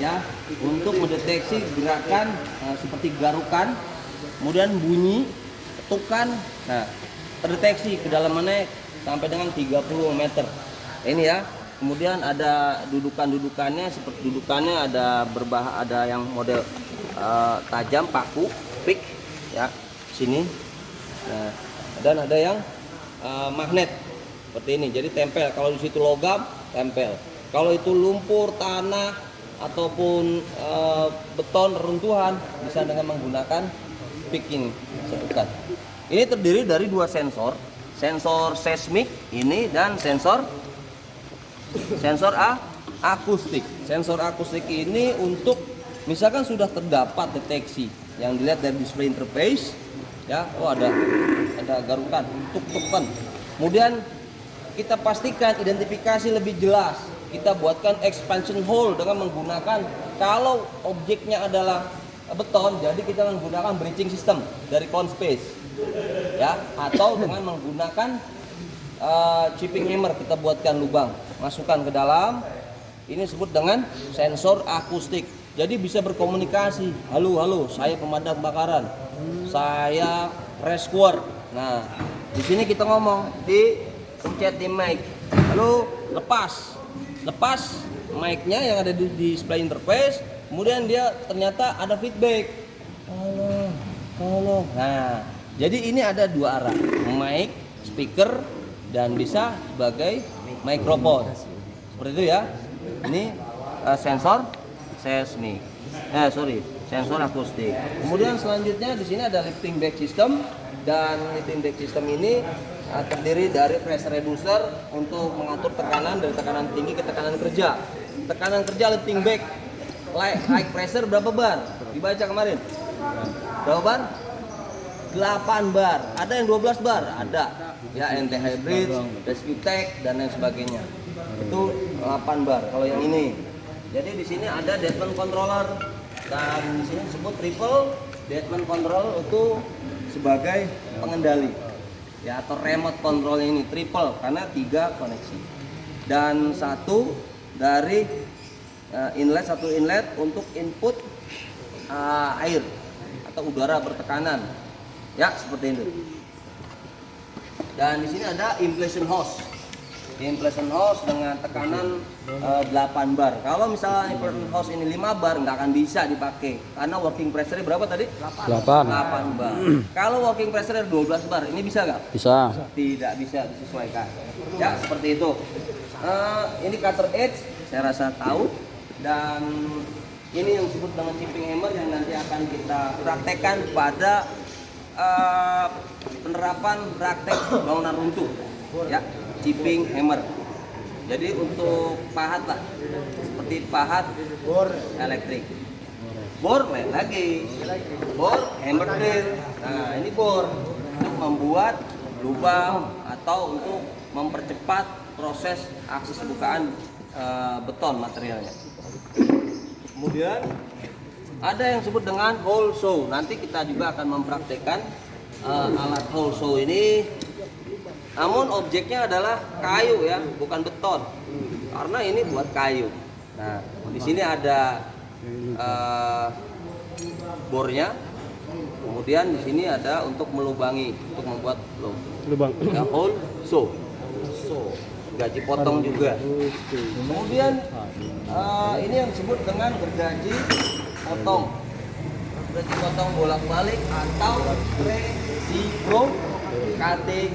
ya untuk mendeteksi gerakan seperti garukan, kemudian bunyi, ketukan. Nah, terdeteksi kedalamannya sampai dengan 30 meter. Ini ya. Kemudian ada dudukannya, seperti dudukannya ada yang model tajam, paku, pick ya, sini. Nah, dan ada yang magnet seperti ini. Jadi tempel. Kalau di situ logam, tempel. Kalau itu lumpur, tanah ataupun beton, reruntuhan, bisa dengan menggunakan pick ini, setukan. Ini terdiri dari dua sensor seismik ini dan sensor akustik. Sensor akustik ini untuk misalkan sudah terdapat deteksi yang dilihat dari display interface, ya, oh ada garukan, tuk-tukan. Kemudian kita pastikan identifikasi lebih jelas. Kita buatkan expansion hole dengan menggunakan, kalau objeknya adalah beton, jadi kita menggunakan bridging system dari Conspace, ya, atau dengan menggunakan chipping hammer, kita buatkan lubang, masukkan ke dalam. Ini disebut dengan sensor akustik. Jadi bisa berkomunikasi. Halo, saya pemadam kebakaran. Saya rescuer. Nah, di sini kita ngomong pencet di mic. Halo, lepas mic-nya yang ada di display interface. Kemudian dia ternyata ada feedback. Halo. Nah, jadi ini ada dua arah, mic, speaker, dan bisa sebagai mikrofon. Seperti itu ya. Ini sensor seismik. Sensor akustik. Kemudian selanjutnya di sini ada lifting back system, dan lifting back system ini terdiri dari pressure reducer untuk mengatur tekanan dari tekanan tinggi ke tekanan kerja. Tekanan kerja lifting back high pressure berapa bar? Dibaca kemarin. Berapa bar? 8 bar. Ada yang 12 bar? Ada. Ya, NT Hybrid, Rescue Tech, dan lain sebagainya. Itu 8 bar kalau yang ini. Jadi di sini ada deadman controller, dan di sini disebut triple deadman controller itu sebagai pengendali. Ya, atau remote control ini triple karena 3 koneksi. Dan satu dari satu inlet untuk input air atau udara bertekanan. Ya, seperti itu. Dan di sini ada inflation hose. Inflation hose dengan tekanan 8 bar. Kalau misalnya inflation hose ini 5 bar nggak akan bisa dipakai karena working pressure berapa tadi? 8 bar. Kalau working pressure 12 bar, ini bisa nggak? Bisa. Tidak bisa disesuaikan. Ya, seperti itu. Ini cutter edge, saya rasa tahu. Dan ini yang disebut dengan chipping hammer yang nanti akan kita praktekkan pada penerapan praktek bangunan runtuh, ya, chipping hammer. Jadi untuk pahat lah, seperti pahat bor elektrik, bor lain lagi, bor hammer drill. Nah, ini bor untuk membuat lubang atau untuk mempercepat proses akses bukaan beton materialnya. Kemudian ada yang disebut dengan hole saw. Nanti kita juga akan mempraktekkan alat hole saw ini. Namun objeknya adalah kayu ya, bukan beton. Karena ini buat kayu. Nah, di sini ada bornya. Kemudian di sini ada untuk melubangi, untuk membuat lubang. Ya, hole saw. Gaji potong juga. Kemudian ini yang disebut dengan gergaji potong. Gergaji potong bolak-balik atau reciproc cutting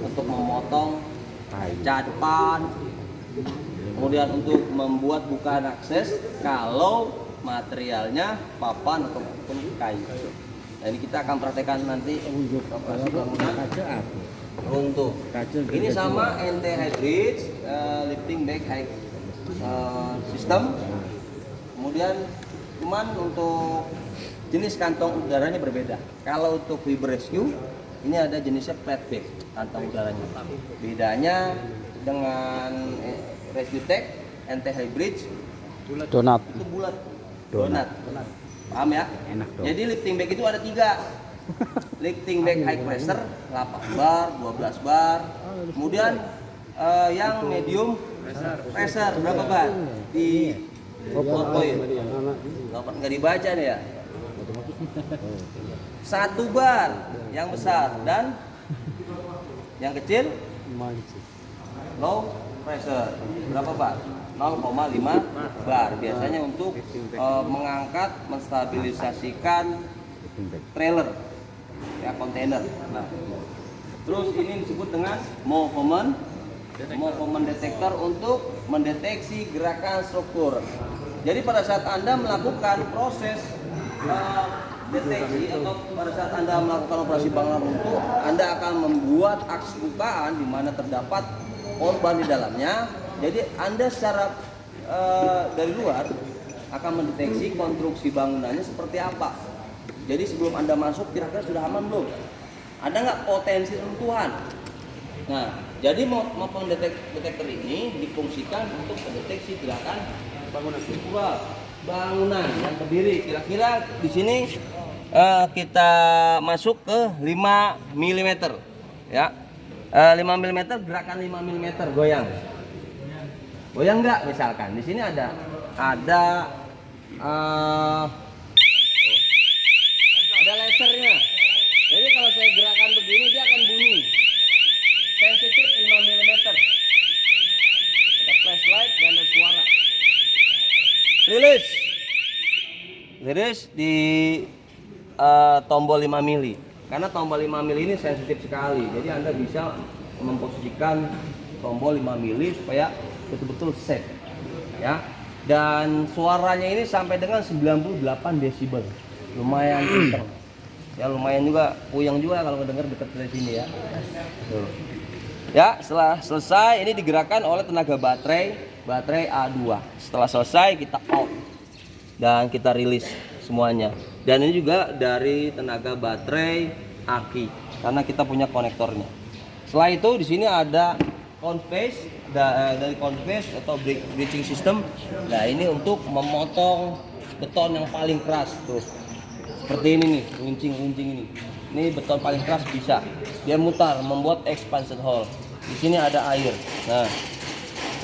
untuk memotong catpan. Kemudian untuk membuat bukaan akses kalau materialnya papan ataupun kayu. Nah, ini kita akan praktekkan nanti operasi bangunan runtuh. Ini sama NT Hybrid lifting back high system. Kemudian cuman untuk jenis kantong udaranya berbeda. Kalau untuk Fiber Rescue ini ada jenisnya flat bed kantong udaranya. Bedanya dengan Rescue Tech NT Hybrid Donat. itu bulat. Donat. Paham ya? Enak dong. Jadi lifting bag itu ada 3. Lifting bag high pressure 8 bar, 12 bar. Kemudian yang medium pressure berapa bar? Di Poin. Nggak dibaca nih ya. 1 bar yang besar dan yang kecil low pressure. Berapa bar? 0,5 bar. Biasanya untuk mengangkat, menstabilisasikan trailer ya, kontainer. Nah, terus ini disebut dengan movement detector untuk mendeteksi gerakan struktur. Jadi pada saat Anda melakukan proses deteksi atau pada saat Anda melakukan operasi bangunan runtuh, Anda akan membuat aks bukaan di mana terdapat korban di dalamnya. Jadi Anda secara dari luar akan mendeteksi konstruksi bangunannya seperti apa. Jadi sebelum Anda masuk kira-kira sudah aman belum? Ada nggak potensi runtuhan? Nah, jadi movement detector ini difungsikan untuk mendeteksi gerakan bangunan struktural, bangunan yang berdiri. Kira-kira di sini kita masuk ke 5 mm ya. 5 mm, gerakan 5 mm goyang. Goyang nggak? Misalkan di sini ada lasernya. Jadi kalau saya gerakan begini dia akan bunyi. Sensitif 5 mm. Ada flashlight dan ada suara. Rilis di tombol 5 mili. Karena tombol 5 mili ini sensitif sekali. Jadi Anda bisa memposisikan tombol 5 mili supaya betul-betul safe. Ya. Dan suaranya ini sampai dengan 98 desibel. Lumayan kencang. Ya lumayan juga, puyeng juga kalau mendengar dekat dari sini ya. Tuh. Ya, setelah selesai ini digerakkan oleh tenaga baterai A2. Setelah selesai kita out dan kita rilis semuanya. Dan ini juga dari tenaga baterai aki karena kita punya konektornya. Setelah itu di sini ada convex dari convex atau bridging system. Nah, ini untuk memotong beton yang paling keras tuh. Seperti ini nih, runcing ini. Ini beton paling keras bisa. Dia mutar membuat expansion hole. Di sini ada air. Nah,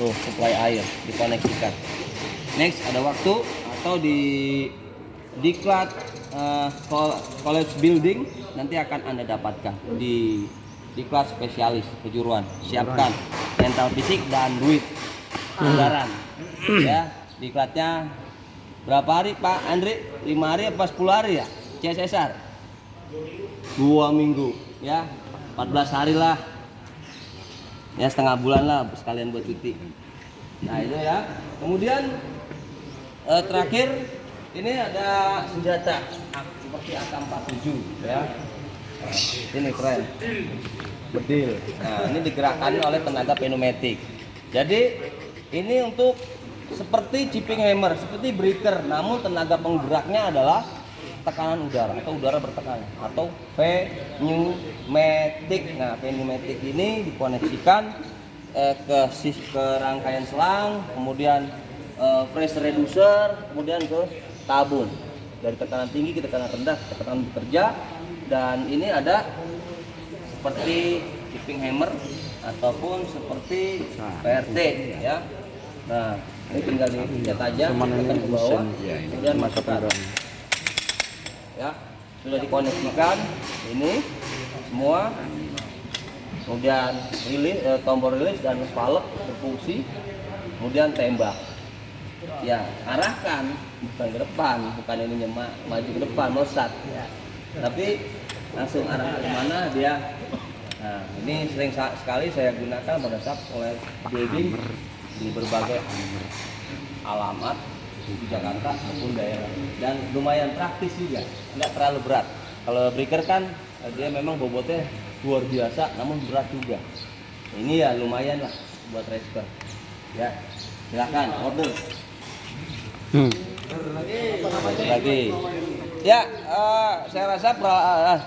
tuh supply air dikoneksikan. Next ada waktu atau di diklat college building nanti akan Anda dapatkan di diklat spesialis kejuruan. Siapkan mental fisik dan duit anggaran. Ya, diklatnya berapa hari Pak Andri? 5 hari apa 10 hari ya? CSR 2 minggu ya, 14 hari lah ya, setengah bulan lah sekalian buat cuti. Nah itu ya. Kemudian terakhir ini ada senjata seperti AK-47 ya. Ini keren, bedil. Nah ini digerakkan oleh tenaga pneumatik. Jadi ini untuk seperti chipping hammer, seperti breaker, namun tenaga penggeraknya adalah tekanan udara atau udara bertekanan atau pneumatik. Nah, pneumatik ini dikoneksikan ke rangkaian selang, kemudian pressure reducer, kemudian ke tabung. Dari tekanan tinggi ke tekanan rendah, tekanan bekerja. Dan ini ada seperti chipping hammer ataupun seperti PRT ya. Nah, ini tinggal dipencet aja, tekan ke bawah, kemudian masukkan. Ya, sudah dikoneksikan ini semua. Kemudian rilis, tombol rilis dan valve berfungsi. Kemudian tembak. Ya, arahkan bukan ke depan, bukan ini maju ke depan melesat. Ya. Tapi langsung arahkan kemana dia. Nah, ini sering sekali saya gunakan pada saat oleh building di berbagai alamat di Jakarta maupun daerah, dan lumayan praktis juga, nggak terlalu berat. Kalau breaker kan dia memang bobotnya luar biasa, namun berat juga. Ini ya lumayan lah buat resper. Ya, silakan order. Lagi. Ya, saya rasa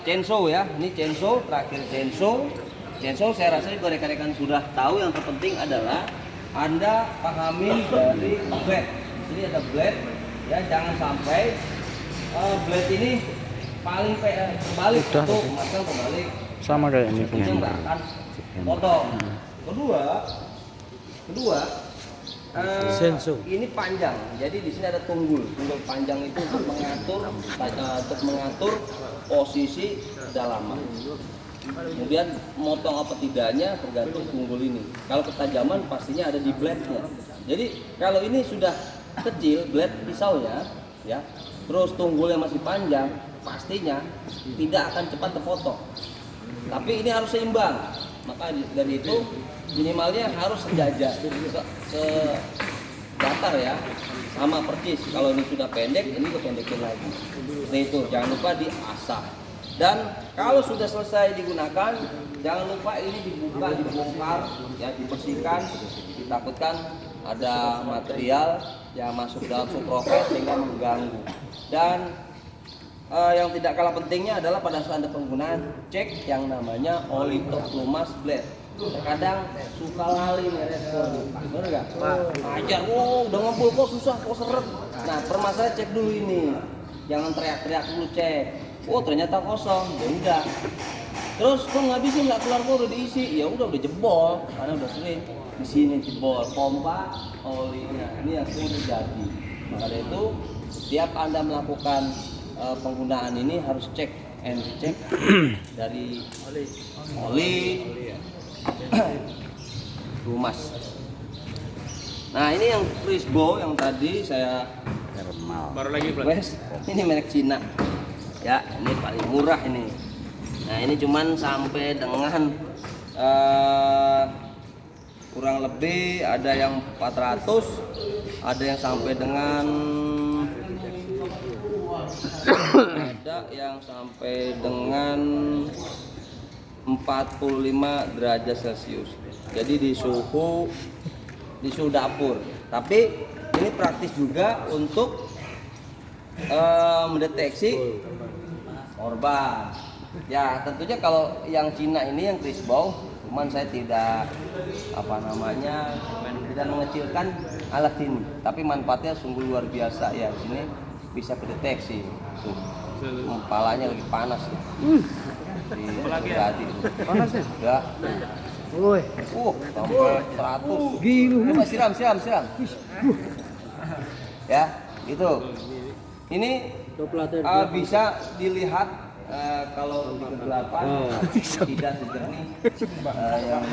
chainsaw ya. Ini chainsaw, terakhir chainsaw. Chainsaw saya rasa juga rekan-rekan sudah tahu. Yang terpenting adalah Anda pahami dari blade. Ini ada blade, ya jangan sampai blade ini paling terbalik atau masang terbalik. Sama kayak ini akan potong. Kedua Ini panjang, jadi di sini ada tunggul panjang itu untuk mengatur posisi kedalaman. Kemudian motong apa tidaknya tergantung tunggul ini. Kalau ketajaman pastinya ada di blade-nya. Jadi kalau ini sudah kecil blade pisaunya, ya, terus tunggulnya masih panjang, pastinya tidak akan cepat terpotong. Tapi ini harus seimbang. Maka dari itu minimalnya harus sejajar, se datar ya, sama persis. Kalau ini sudah pendek, ini kependekin lagi. Nah itu jangan lupa diasah. Dan kalau sudah selesai digunakan, jangan lupa ini dibuka, dibongkar, ya, dibersihkan. Ditakutkan ada material yang masuk dalam sprocket sehingga mengganggu. Dan yang tidak kalah pentingnya adalah pada saat Anda penggunaan, cek yang namanya oli top lumas blade. Kadang suka lali merespon, bener nggak? Ajar, udah ngumpul kok susah, kok seret. Nah permasalahan cek dulu ini, jangan teriak-teriak dulu cek. Ternyata kosong, ya udah. Terus kok nggak bisa, nggak keluar, kok udah diisi, ya udah jebol, karena udah sering di sini jebol pompa olinya. Ini yang sering terjadi. Maka dari itu, setiap Anda melakukan penggunaan ini harus cek and check dari oli lumas. Nah ini yang Crisbo yang tadi saya baru lagi ini merek Cina ya, ini paling murah ini. Nah ini cuman sampai dengan kurang lebih ada yang 400, ada yang sampai dengan ada yang sampai dengan 45 derajat Celcius. Jadi di suhu dapur. Tapi ini praktis juga untuk mendeteksi korban. Ya tentunya kalau yang Cina ini yang Crisbo, cuman saya tidak tidak mengecilkan alat ini. Tapi manfaatnya sungguh luar biasa ya. Sini bisa kedeteksi. Tuh, kepalanya lagi panas tuh. Tadi panas ya? Woi. Sampai 100. Gila. Coba siram. Ya, itu. Ini bisa dilihat kalau di kegelapan tidak sejernih yang